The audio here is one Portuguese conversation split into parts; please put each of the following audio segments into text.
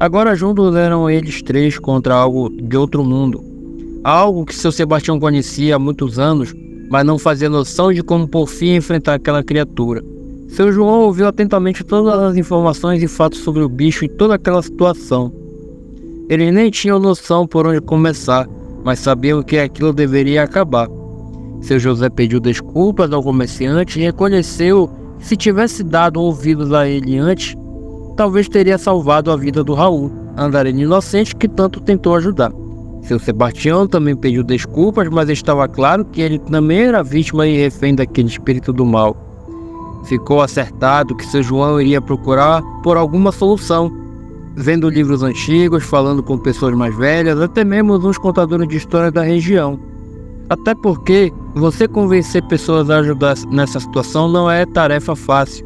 Agora juntos eram eles três contra algo de outro mundo. Algo que seu Sebastião conhecia há muitos anos, mas não fazia noção de como por fim enfrentar aquela criatura. Seu João ouviu atentamente todas as informações e fatos sobre o bicho e toda aquela situação. Eles nem tinham noção por onde começar, mas sabiam que aquilo deveria acabar. Seu José pediu desculpas ao comerciante e reconheceu que se tivesse dado ouvidos a ele antes, talvez teria salvado a vida do Raul, andarilho inocente que tanto tentou ajudar. Seu Sebastião também pediu desculpas, mas estava claro que ele também era vítima e refém daquele espírito do mal. Ficou acertado que seu João iria procurar por alguma solução, vendo livros antigos, falando com pessoas mais velhas, até mesmo uns contadores de histórias da região. Até porque você convencer pessoas a ajudar nessa situação não é tarefa fácil.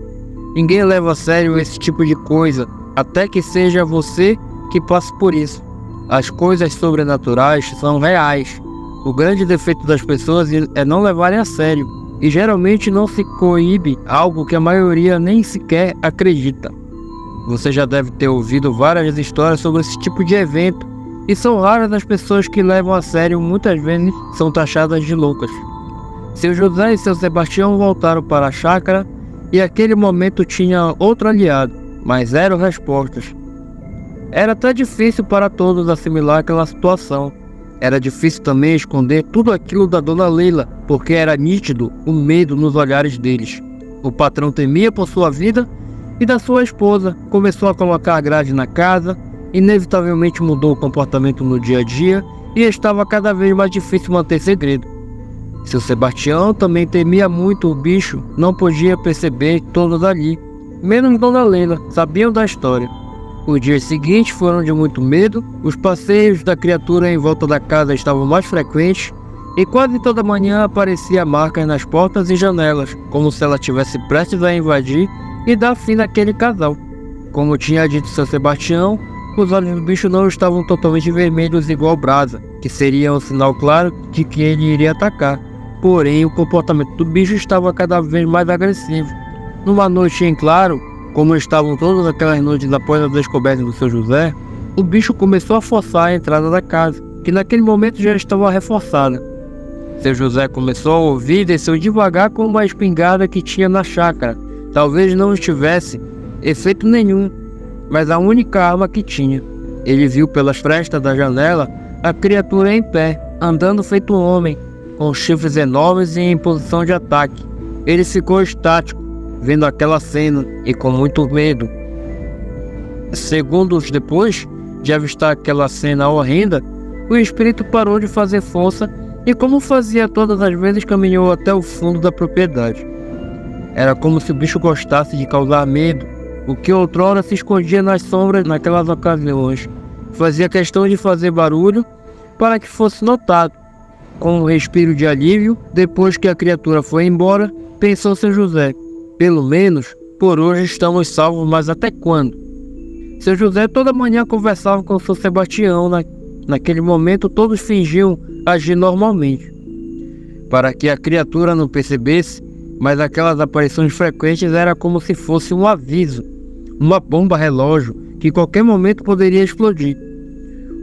Ninguém leva a sério esse tipo de coisa, até que seja você que passe por isso. As coisas sobrenaturais são reais. O grande defeito das pessoas é não levarem a sério, e geralmente não se coíbe algo que a maioria nem sequer acredita. Você já deve ter ouvido várias histórias sobre esse tipo de evento, e são raras as pessoas que levam a sério, muitas vezes são taxadas de loucas. Seu José e seu Sebastião voltaram para a chácara, e aquele momento tinha outro aliado, mas zero respostas. Era até difícil para todos assimilar aquela situação. Era difícil também esconder tudo aquilo da dona Leila, porque era nítido o medo nos olhares deles. O patrão temia por sua vida e da sua esposa, começou a colocar grade na casa, inevitavelmente mudou o comportamento no dia a dia e estava cada vez mais difícil manter segredo. Seu Sebastião também temia muito o bicho, não podia perceber todos ali, menos dona Leila, sabiam da história. Os dias seguintes foram de muito medo, os passeios da criatura em volta da casa estavam mais frequentes e quase toda manhã aparecia marcas nas portas e janelas, como se ela estivesse prestes a invadir e dar fim naquele casal. Como tinha dito seu Sebastião, os olhos do bicho não estavam totalmente vermelhos igual brasa, que seria um sinal claro de que ele iria atacar. Porém, o comportamento do bicho estava cada vez mais agressivo. Numa noite em claro, como estavam todas aquelas noites após a descoberta do seu José, o bicho começou a forçar a entrada da casa, que naquele momento já estava reforçada. Seu José começou a ouvir e desceu devagar com uma espingarda que tinha na chácara. Talvez não tivesse efeito nenhum, mas a única arma que tinha. Ele viu pelas frestas da janela a criatura em pé, andando feito um homem, com chifres enormes e em posição de ataque. Ele ficou estático, vendo aquela cena e com muito medo. Segundos depois de avistar aquela cena horrenda, o espírito parou de fazer força e, como fazia todas as vezes, caminhou até o fundo da propriedade. Era como se o bicho gostasse de causar medo, o que outrora se escondia nas sombras naquelas ocasiões. Fazia questão de fazer barulho para que fosse notado. Com um respiro de alívio, depois que a criatura foi embora, pensou seu José: pelo menos, por hoje estamos salvos, mas até quando? Seu José toda manhã conversava com seu Sebastião. Naquele momento todos fingiam agir normalmente, para que a criatura não percebesse, mas aquelas aparições frequentes era como se fosse um aviso, uma bomba relógio que qualquer momento poderia explodir.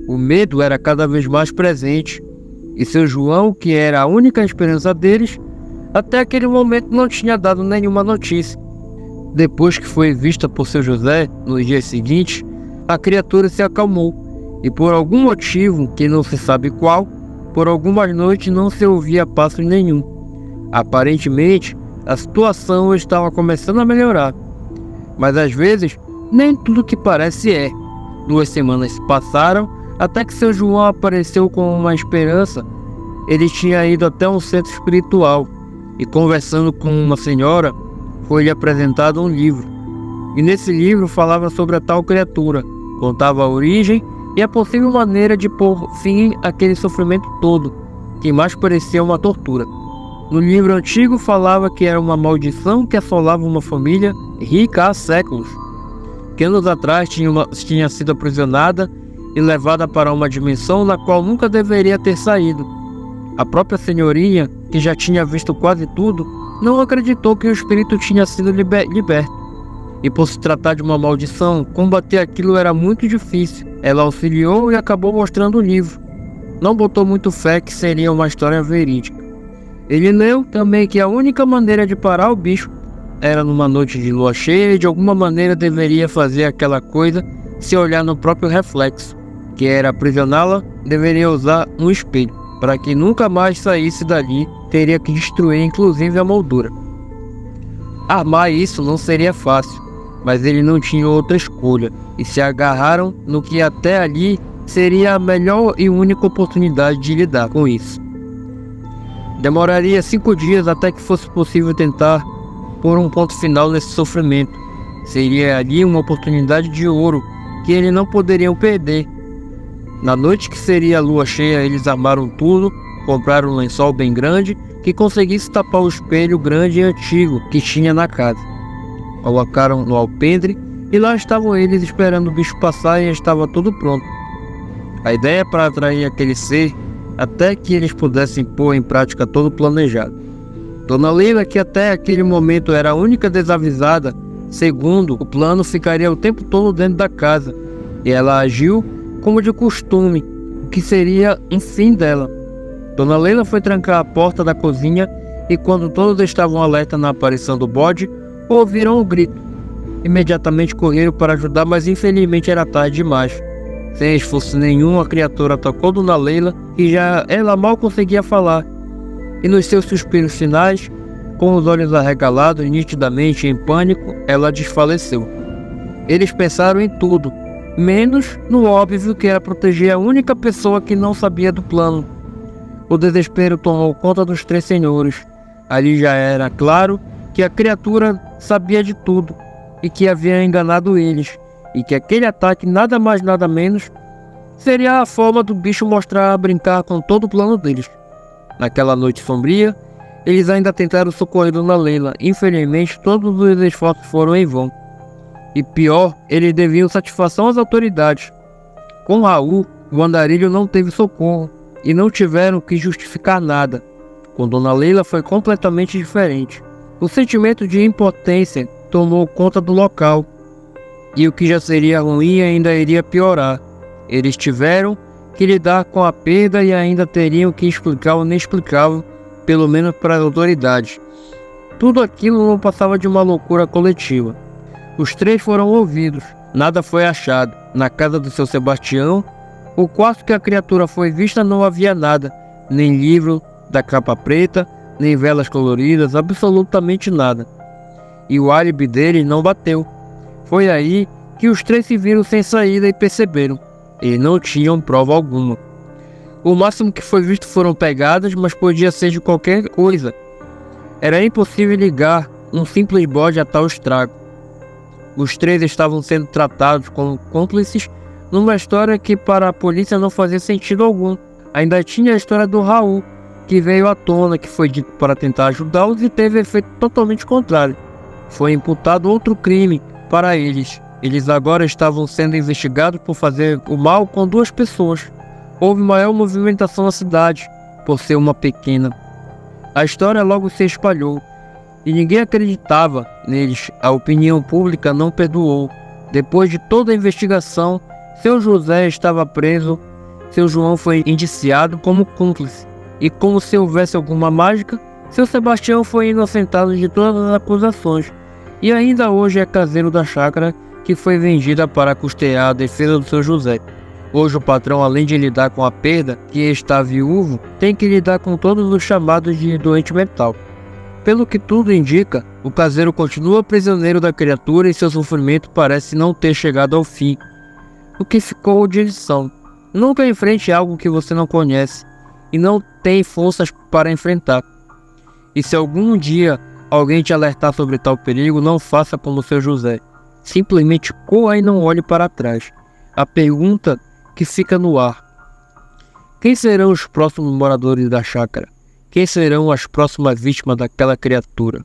O medo era cada vez mais presente, e seu João, que era a única esperança deles, até aquele momento não tinha dado nenhuma notícia. Depois que foi vista por seu José, nos dias seguintes, a criatura se acalmou, e por algum motivo, que não se sabe qual, por algumas noites não se ouvia passo nenhum. Aparentemente, a situação estava começando a melhorar, mas às vezes, nem tudo que parece é. 2 semanas se passaram, até que seu João apareceu com uma esperança. Ele tinha ido até um centro espiritual, e conversando com uma senhora, foi-lhe apresentado um livro. E nesse livro falava sobre a tal criatura, contava a origem e a possível maneira de pôr fim àquele sofrimento todo, que mais parecia uma tortura. No livro antigo falava que era uma maldição que assolava uma família rica há séculos, que anos atrás tinha sido aprisionada e levada para uma dimensão na qual nunca deveria ter saído. A própria senhorinha, que já tinha visto quase tudo, não acreditou que o espírito tinha sido liberto. e por se tratar de uma maldição, combater aquilo era muito difícil. Ela auxiliou e acabou mostrando o livro. Não botou muito fé que seria uma história verídica. Ele leu também que a única maneira de parar o bicho era numa noite de lua cheia e de alguma maneira deveria fazer aquela coisa se olhar no próprio reflexo, que era aprisioná-la, deveria usar um espelho. Para que nunca mais saísse dali, teria que destruir inclusive a moldura. Armar isso não seria fácil, mas ele não tinha outra escolha, e se agarraram no que até ali seria a melhor e única oportunidade de lidar com isso. Demoraria 5 dias até que fosse possível tentar pôr um ponto final nesse sofrimento. Seria ali uma oportunidade de ouro que eles não poderiam perder. Na noite que seria a lua cheia, eles armaram tudo, compraram um lençol bem grande que conseguisse tapar o espelho grande e antigo que tinha na casa. Colocaram no alpendre e lá estavam eles esperando o bicho passar e estava tudo pronto. A ideia para atrair aquele ser até que eles pudessem pôr em prática todo o planejado. Dona Leila, que até aquele momento era a única desavisada, segundo o plano, ficaria o tempo todo dentro da casa, e ela agiu como de costume, o que seria um fim dela. Dona Leila foi trancar a porta da cozinha e quando todos estavam alerta na aparição do bode, ouviram o grito. Imediatamente correram para ajudar, mas infelizmente era tarde demais. Sem esforço nenhum, a criatura tocou Dona Leila e já ela mal conseguia falar. E nos seus suspiros finais, com os olhos arregalados, nitidamente em pânico, ela desfaleceu. Eles pensaram em tudo, menos no óbvio que era proteger a única pessoa que não sabia do plano. O desespero tomou conta dos 3 senhores. Ali já era claro que a criatura sabia de tudo e que havia enganado eles, e que aquele ataque nada mais nada menos seria a forma do bicho mostrar a brincar com todo o plano deles. Naquela noite sombria, eles ainda tentaram socorrer Dona Leila. Infelizmente, todos os esforços foram em vão. E pior, eles deviam satisfação às autoridades. Com Raul, o andarilho não teve socorro e não tiveram que justificar nada. Com Dona Leila foi completamente diferente. O sentimento de impotência tomou conta do local, e o que já seria ruim ainda iria piorar. Eles tiveram que lidar com a perda e ainda teriam que explicar o inexplicável, pelo menos para as autoridades. Tudo aquilo não passava de uma loucura coletiva. Os 3 foram ouvidos, nada foi achado. Na casa do seu Sebastião, o quarto que a criatura foi vista, não havia nada, nem livro da capa preta, nem velas coloridas, absolutamente nada. E o álibi dele não bateu. Foi aí que os 3 se viram sem saída e perceberam. Eles não tinham prova alguma. O máximo que foi visto foram pegadas, mas podia ser de qualquer coisa. Era impossível ligar um simples bode a tal estrago. Os 3 estavam sendo tratados como cúmplices numa história que para a polícia não fazia sentido algum. Ainda tinha a história do Raul, que veio à tona, que foi dito para tentar ajudá-los e teve efeito totalmente contrário. Foi imputado outro crime para eles. Eles agora estavam sendo investigados por fazer o mal com 2 pessoas. Houve maior movimentação na cidade, por ser uma pequena. A história logo se espalhou, e ninguém acreditava neles. A opinião pública não perdoou. Depois de toda a investigação, seu José estava preso, seu João foi indiciado como cúmplice, e como se houvesse alguma mágica, seu Sebastião foi inocentado de todas as acusações, e ainda hoje é caseiro da chácara que foi vendida para custear a defesa do seu José. Hoje o patrão, além de lidar com a perda, que está viúvo, tem que lidar com todos os chamados de doente mental. Pelo que tudo indica, o caseiro continua prisioneiro da criatura e seu sofrimento parece não ter chegado ao fim. O que ficou de lição: nunca enfrente algo que você não conhece e não tem forças para enfrentar. E se algum dia alguém te alertar sobre tal perigo, não faça como seu José. Simplesmente corra e não olhe para trás. A pergunta que fica no ar: quem serão os próximos moradores da chácara? Quem serão as próximas vítimas daquela criatura?